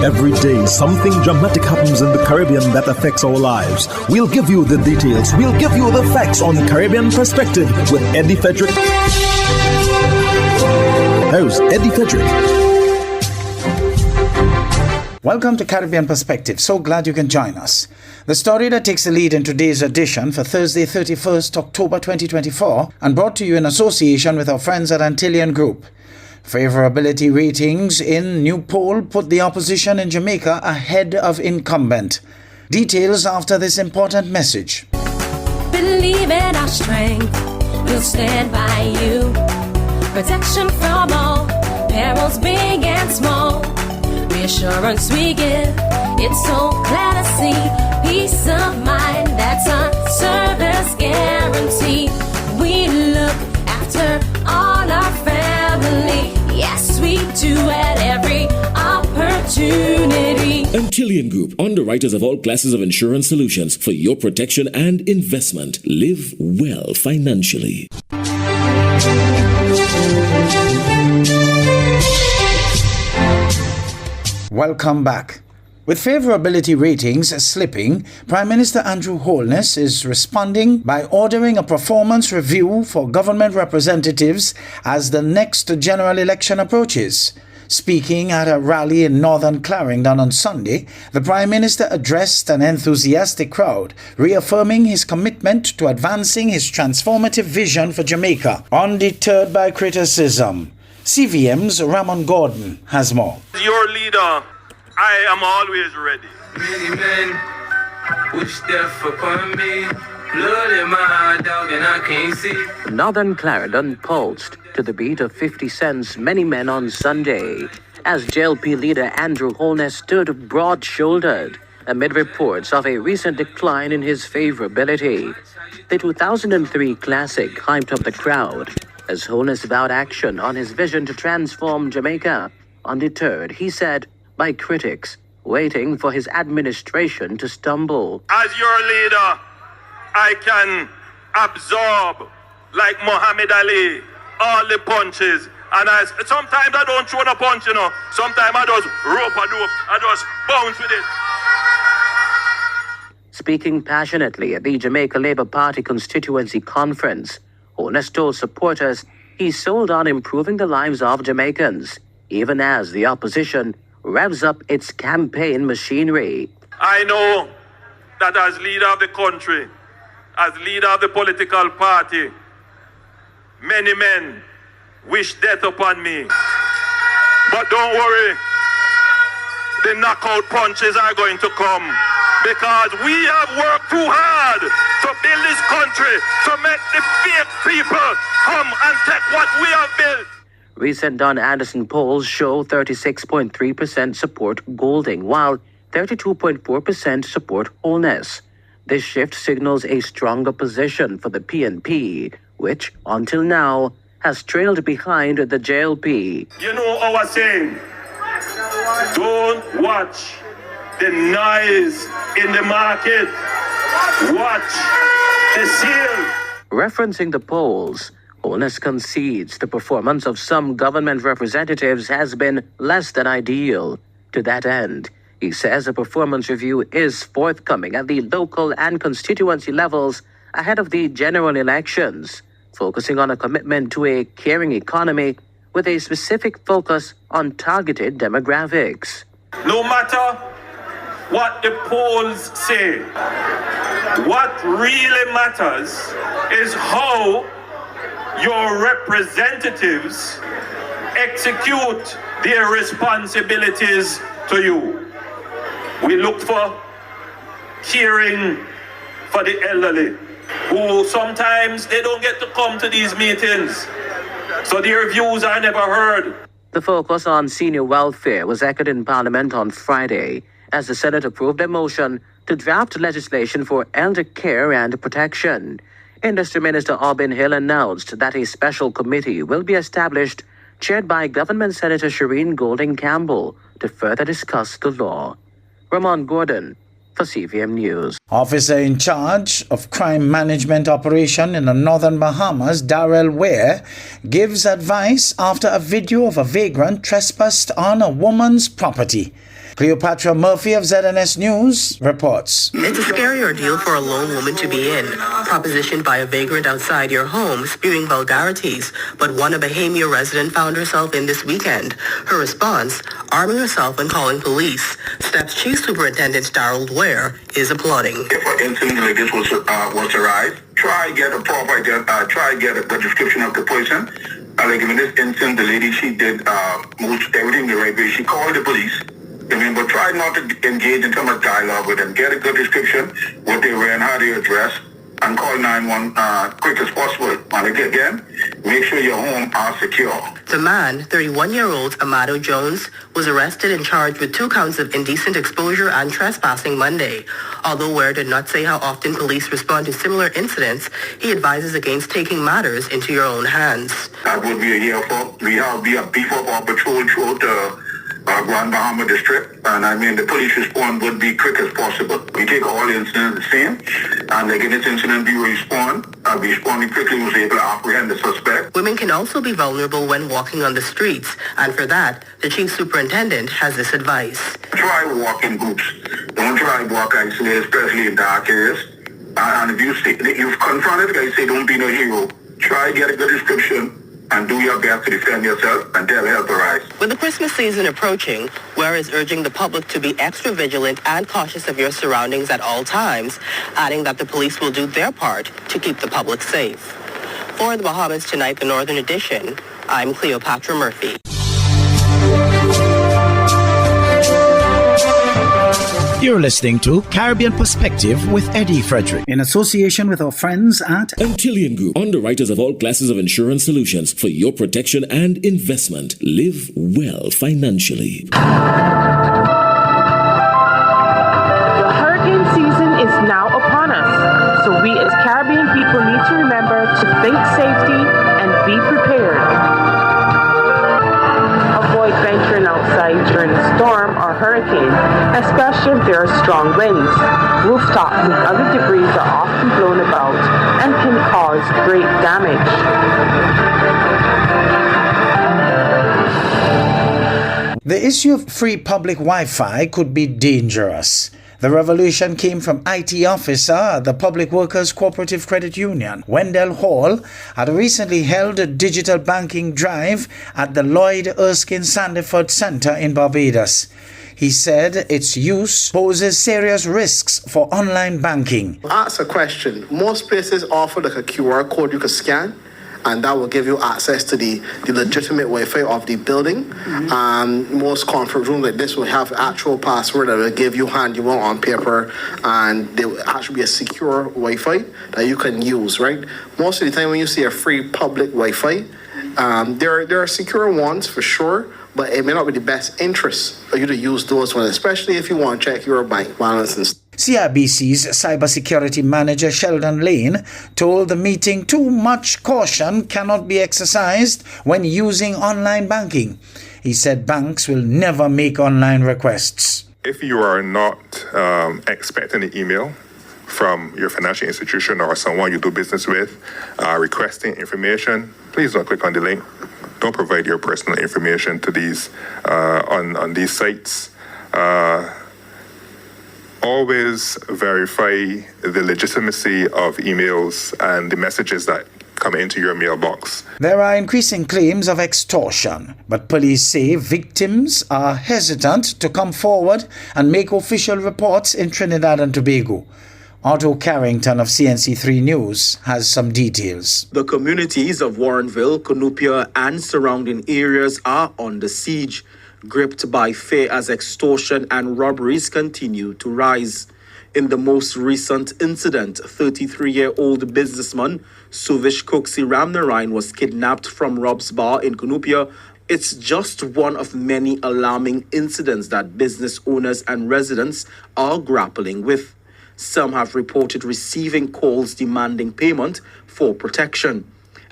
Every day, something dramatic happens in the Caribbean that affects our lives. We'll give you the details. We'll give you the facts on Caribbean Perspective with Eddie Frederick. Here's Eddie Frederick. Welcome to Caribbean Perspective. So glad you can join us. The story that takes the lead in today's edition for Thursday, 31st October 2024, and brought to you in association with our friends at Antillean Group. Favorability ratings in new poll put the opposition in Jamaica ahead of incumbent. Details after this important message. Believe in our strength, we'll stand by you. Protection from all, perils big and small. Reassurance we give, it's so clear to see. Peace of mind, that's a service guarantee. We look after all our family. Yes, we do at every opportunity. Antillean Group, underwriters of all classes of insurance solutions for your protection and investment. Live well financially. Welcome back. With favorability ratings slipping, Prime Minister Andrew Holness is responding by ordering a performance review for government representatives as the next general election approaches. Speaking at a rally in northern Clarendon on Sunday, the Prime Minister addressed an enthusiastic crowd, reaffirming his commitment to advancing his transformative vision for Jamaica, undeterred by criticism. CVM's Ramon Gordon has more. Your leader, I am always ready. Many men wish death upon me. Blood in my eye, dog, and I can't see. Northern Clarendon pulsed to the beat of 50 Cent's Many Men on Sunday, as JLP leader Andrew Holness stood broad-shouldered amid reports of a recent decline in his favorability. The 2003 classic hyped up the crowd as Holness vowed action on his vision to transform Jamaica. Undeterred, he said, by critics waiting for his administration to stumble. As your leader, I can absorb, like Muhammad Ali, all the punches. And sometimes I don't throw the punch, Sometimes I just rope a dope. I just bounce with it. Speaking passionately at the Jamaica Labour Party constituency conference, Holness told supporters he sold on improving the lives of Jamaicans, even as the opposition revs up its campaign machinery. I know that as leader of the country, as leader of the political party, many men wish death upon me. But don't worry, the knockout punches are going to come, because we have worked too hard to build this country, to make the fake people come and take what we have built. Recent Don Anderson polls show 36.3% support Golding, while 32.4% support Holness. This shift signals a stronger position for the PNP, which, until now, has trailed behind the JLP. You know our saying, don't watch the noise in the market, watch the seal. Referencing the polls, Holness concedes the performance of some government representatives has been less than ideal. To that end, he says a performance review is forthcoming at the local and constituency levels ahead of the general elections, focusing on a commitment to a caring economy with a specific focus on targeted demographics. No matter what the polls say, what really matters is how your representatives execute their responsibilities to you. We look for caring for the elderly, who sometimes they don't get to come to these meetings, so their views are never heard. The focus on senior welfare was echoed in Parliament on Friday as the Senate approved a motion to draft legislation for elder care and protection. Industry Minister Aubin Hill announced that a special committee will be established, chaired by Government Senator Shireen Golding Campbell, to further discuss the law. Ramon Gordon for CVM News. Officer in charge of crime management operation in the northern Bahamas, Darrell Ware, gives advice after a video of a vagrant trespassed on a woman's property. Cleopatra Murphy of ZNS News reports. It's a scary ordeal for a lone woman to be in, propositioned by a vagrant outside your home, spewing vulgarities. But one Bahamian resident found herself in this weekend. Her response, arming herself and calling police. Steps Chief Superintendent Darrell Ware is applauding. If an incident like this was to arise, try get a description of the person. Like in this instance, the lady, she did most everything the right way. She called the police. But try not to engage in too much dialogue with them. Get a good description, what they were and how they address, and call 911 quick as possible. And again, make sure your home are secure. The man, 31-year-old Amado Jones, was arrested and charged with 2 counts of indecent exposure and trespassing Monday. Although Ware did not say how often police respond to similar incidents, he advises against taking matters into your own hands. That would be a year for. We have beef up our patrol throughout Grand Bahama District, and the police response would be quick as possible. We take all the incidents the same, and like in this incident, we responded quickly, was able to apprehend the suspect. Women can also be vulnerable when walking on the streets, and for that, the Chief Superintendent has this advice. Try walk in groups. Don't try walk isolated, especially in dark areas. And if you've confronted, guys, say don't be no hero. Try get a good description and do your best to defend yourself until help arrives. With the Christmas season approaching, Ware is urging the public to be extra vigilant and cautious of your surroundings at all times, adding that the police will do their part to keep the public safe. For the Bahamas Tonight, the Northern Edition, I'm Cleopatra Murphy. You're listening to Caribbean Perspective with Eddie Frederick, in association with our friends at Antillean Group, underwriters of all classes of insurance solutions for your protection and investment. Live well financially. The hurricane season is now upon us, so we as Caribbean people need to remember to think safety and be prepared. Avoid venturing outside during a storm or hurricane, especially if there are strong winds. Rooftops and other debris are often blown about and can cause great damage. The issue of free public Wi-Fi could be dangerous. The revolution came from IT officer at the Public Workers Cooperative Credit Union, Wendell Hall, at a recently held digital banking drive at the Lloyd Erskine Sandiford Center in Barbados. He said its use poses serious risks for online banking. Ask a question. Most places offer like a QR code you can scan, and that will give you access to the legitimate Wi-Fi of the building. Most conference rooms like this will have actual password that will give you handy on paper, and there will actually be a secure Wi-Fi that you can use, right? Most of the time when you see a free public Wi-Fi, there are secure ones for sure, but it may not be the best interest for you to use those ones, especially if you want to check your bank balance and stuff. CIBC's cybersecurity manager Sheldon Lane told the meeting too much caution cannot be exercised when using online banking. He said banks will never make online requests. If you are not expecting an email from your financial institution or someone you do business with requesting information, please don't click on the link. Don't provide your personal information to these on these sites. Always verify the legitimacy of emails and the messages that come into your mailbox. There are increasing claims of extortion, but police say victims are hesitant to come forward and make official reports in Trinidad and Tobago. Otto Carrington of CNC3 News has some details. The communities of Warrenville, Cunupia, and surrounding areas are under siege, gripped by fear as extortion and robberies continue to rise. In the most recent incident, 33-year-old businessman Suvish Koksi Ramnarayan was kidnapped from Rob's Bar in Cunupia. It's just one of many alarming incidents that business owners and residents are grappling with. Some have reported receiving calls demanding payment for protection.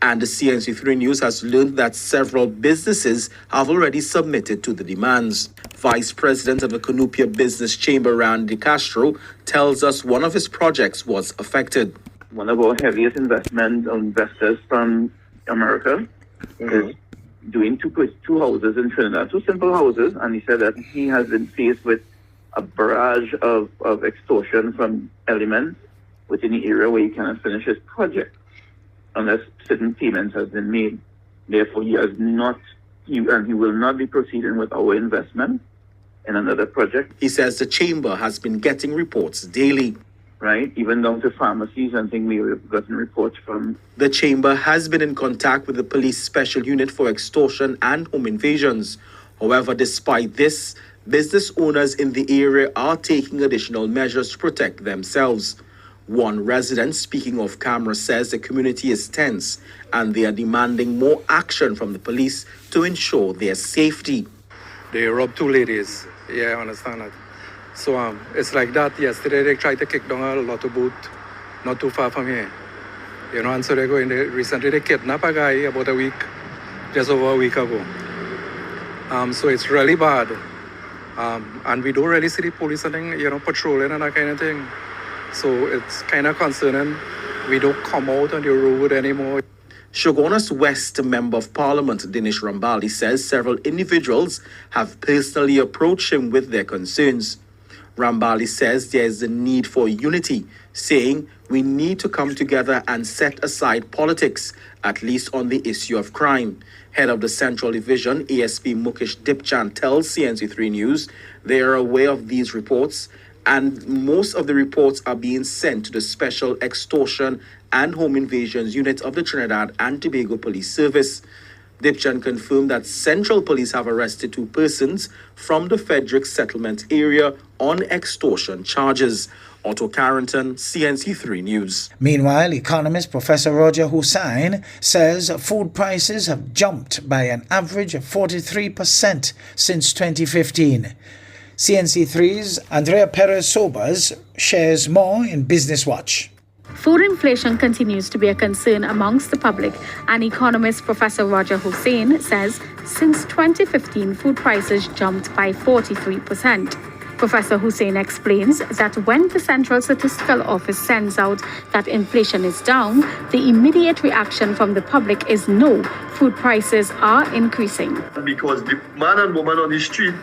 And the CNC3 News has learned that several businesses have already submitted to the demands. Vice President of the Cunupia Business Chamber, Randy Castro, tells us one of his projects was affected. One of our heaviest investors from America is doing two houses in Trinidad, two simple houses, and he said that he has been faced with a barrage of extortion from elements within the area where he cannot finish his project unless certain payments have been made. Therefore, he will not be proceeding with our investment in another project. He says the chamber has been getting reports daily. Right, even down to pharmacies, I think we've gotten reports from. The chamber has been in contact with the police special unit for extortion and home invasions. However, despite this, business owners in the area are taking additional measures to protect themselves. One resident speaking off camera says the community is tense and they are demanding more action from the police to ensure their safety. They robbed two ladies. Yeah, I understand that. So it's like that. Yesterday they tried to kick down a lotto booth not too far from here. You know, and so recently they kidnapped a guy about just over a week ago. So it's really bad. And we don't really see the police patrolling and that kind of thing. So it's kind of concerning. We don't come out on the road anymore. Shogunas West Member of Parliament Dinesh Rambali says several individuals have personally approached him with their concerns. Rambali says there is a need for unity, saying we need to come together and set aside politics, at least on the issue of crime. Head of the Central Division, ASP Mukesh Dipchan, tells CNC3 News they are aware of these reports, and most of the reports are being sent to the Special Extortion and Home Invasions Unit of the Trinidad and Tobago Police Service. Dipchan confirmed that Central Police have arrested 2 persons from the Frederick settlement area on extortion charges. Otto Carrington, CNC3 News. Meanwhile, economist Professor Roger Hussain says food prices have jumped by an average of 43% since 2015. CNC3's Andrea Perez-Sobas shares more in Business Watch. Food inflation continues to be a concern amongst the public, and economist Professor Roger Hussain says since 2015, food prices jumped by 43%. Professor Hussain explains that when the Central Statistical Office sends out that inflation is down, the immediate reaction from the public is no, food prices are increasing. Because the man and woman on the street,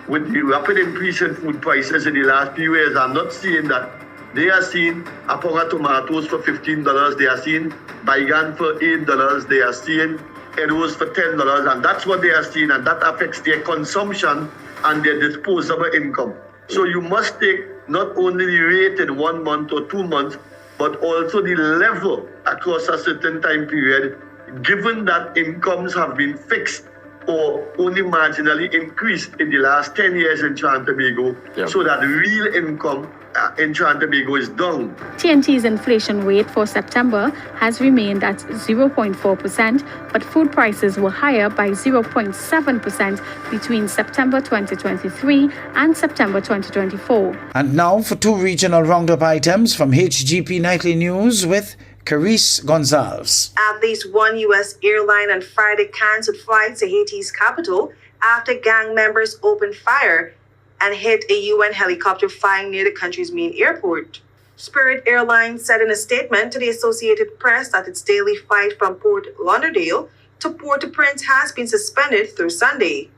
with the rapid increase in food prices in the last few years, I'm not seeing that. They are seeing a pound of tomatoes for $15. They are seeing baigan for $8. They are seeing arroz for $10. And that's what they are seeing. And that affects their consumption and their disposable income. So you must take not only the rate in 1 month or 2 months, but also the level across a certain time period, given that incomes have been fixed or only marginally increased in the last 10 years in Trinidad and Tobago, so that real income in Trinidad and Tobago is down. TNT's inflation rate for September has remained at 0.4%, but food prices were higher by 0.7% between September 2023 and September 2024. And now for 2 regional roundup items from HGP Nightly News with Carice Gonzalez. At least one U.S. airline on Friday canceled flights to Haiti's capital after gang members opened fire and hit a UN helicopter flying near the country's main airport. Spirit Airlines said in a statement to the Associated Press that its daily flight from Port Lauderdale to Port-au-Prince has been suspended through Sunday.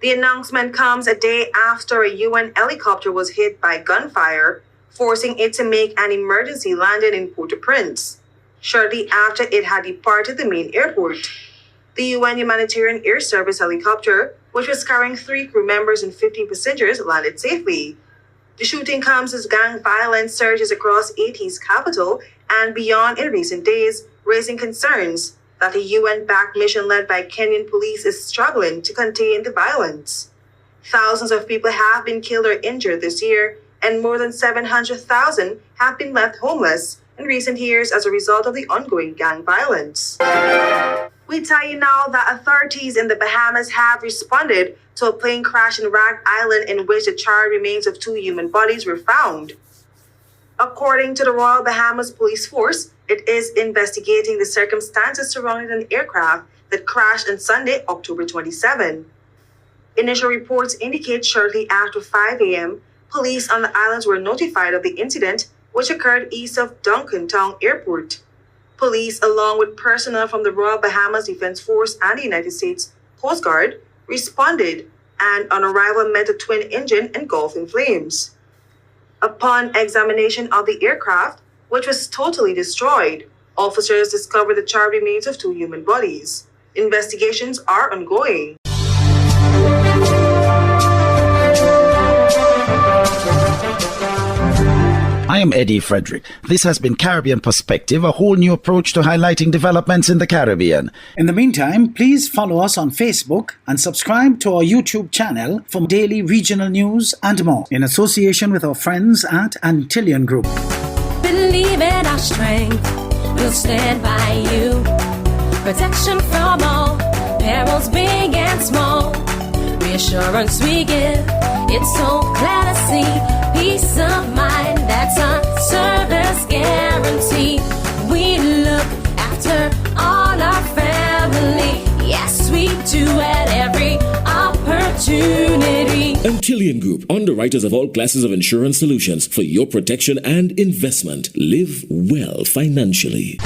The announcement comes a day after a UN helicopter was hit by gunfire, forcing it to make an emergency landing in Port-au-Prince, shortly after it had departed the main airport. The UN Humanitarian Air Service helicopter, which was carrying 3 crew members and 15 passengers, landed safely. The shooting comes as gang violence surges across Haiti's capital and beyond in recent days, raising concerns that a UN-backed mission led by Kenyan police is struggling to contain the violence. Thousands of people have been killed or injured this year, and more than 700,000 have been left homeless in recent years as a result of the ongoing gang violence. We tell you now that authorities in the Bahamas have responded to a plane crash in Rag Island in which the charred remains of 2 human bodies were found. According to the Royal Bahamas Police Force, it is investigating the circumstances surrounding an aircraft that crashed on Sunday, October 27. Initial reports indicate shortly after 5 a.m., police on the islands were notified of the incident, which occurred east of Duncantown Airport. Police, along with personnel from the Royal Bahamas Defense Force and the United States Coast Guard, responded and on arrival met a twin engine engulfed in flames. Upon examination of the aircraft, which was totally destroyed, officers discovered the charred remains of 2 human bodies. Investigations are ongoing. I am Eddie Frederick. This has been Caribbean Perspective, a whole new approach to highlighting developments in the Caribbean. In the meantime, please follow us on Facebook and subscribe to our YouTube channel for daily regional news and more, in association with our friends at Antillian Group. Believe in our strength, we'll stand by you. Protection from all perils, big and small. Reassurance we give, it's so clear to see. Peace of mind, that's our service guarantee. We look after all our family. Yes, we do at every opportunity. Antillian Group, underwriters of all classes of insurance solutions for your protection and investment. Live well financially.